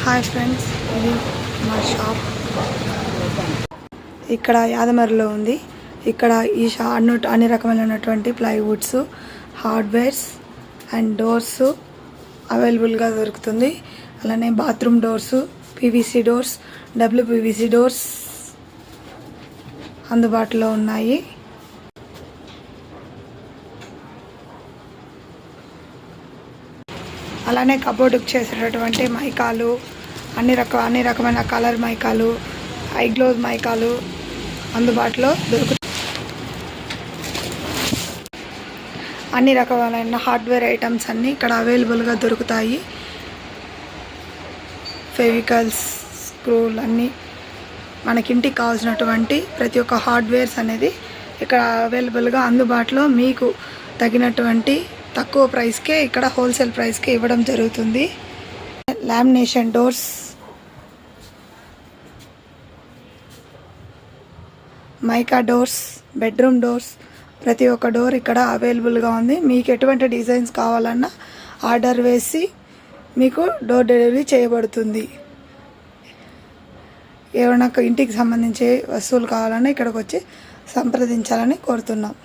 Hi friends, ఇది మా shop ఇక్కడ యాదమరిలో ఉంది. ఇక్కడ ఈ అన్ని రకమైనటువంటి ప్లైవుడ్స్, హార్డ్వేర్స్ అండ్ డోర్స్ అవైలబుల్గా దొరుకుతుంది. అలానే bathroom doors, PVC doors, WPVC doors అందుబాటులో ఉన్నాయి. అలానే కబోర్డుకు చేసేటటువంటి మైకాలు, అన్ని రకమైన కలర్ మైకాలు, ఐగ్లోజ్ మైకాలు అందుబాటులో దొరుకుతాయి. అన్ని రకమైన హార్డ్వేర్ ఐటమ్స్ అన్నీ ఇక్కడ అవైలబుల్గా దొరుకుతాయి. ఫెవికల్స్, స్క్రూలు అన్నీ మనకింటికి కావాల్సినటువంటి ప్రతి ఒక్క హార్డ్వేర్స్ అనేది ఇక్కడ అవైలబుల్గా అందుబాటులో మీకు తగినటువంటి తక్కువ ప్రైస్కే ఇక్కడ హోల్సేల్ ప్రైస్కే ఇవ్వడం జరుగుతుంది. Lamination doors, mica doors, bedroom doors ప్రతి ఒక్క డోర్ ఇక్కడ అవైలబుల్గా ఉంది. మీకు ఎటువంటి డిజైన్స్ కావాలన్నా ఆర్డర్ వేసి మీకు డోర్ డెలివరీ చేయబడుతుంది. ఏమైనా ఇంటికి సంబంధించి వస్తువులు కావాలన్నా ఇక్కడికి వచ్చి సంప్రదించాలని కోరుతున్నాం.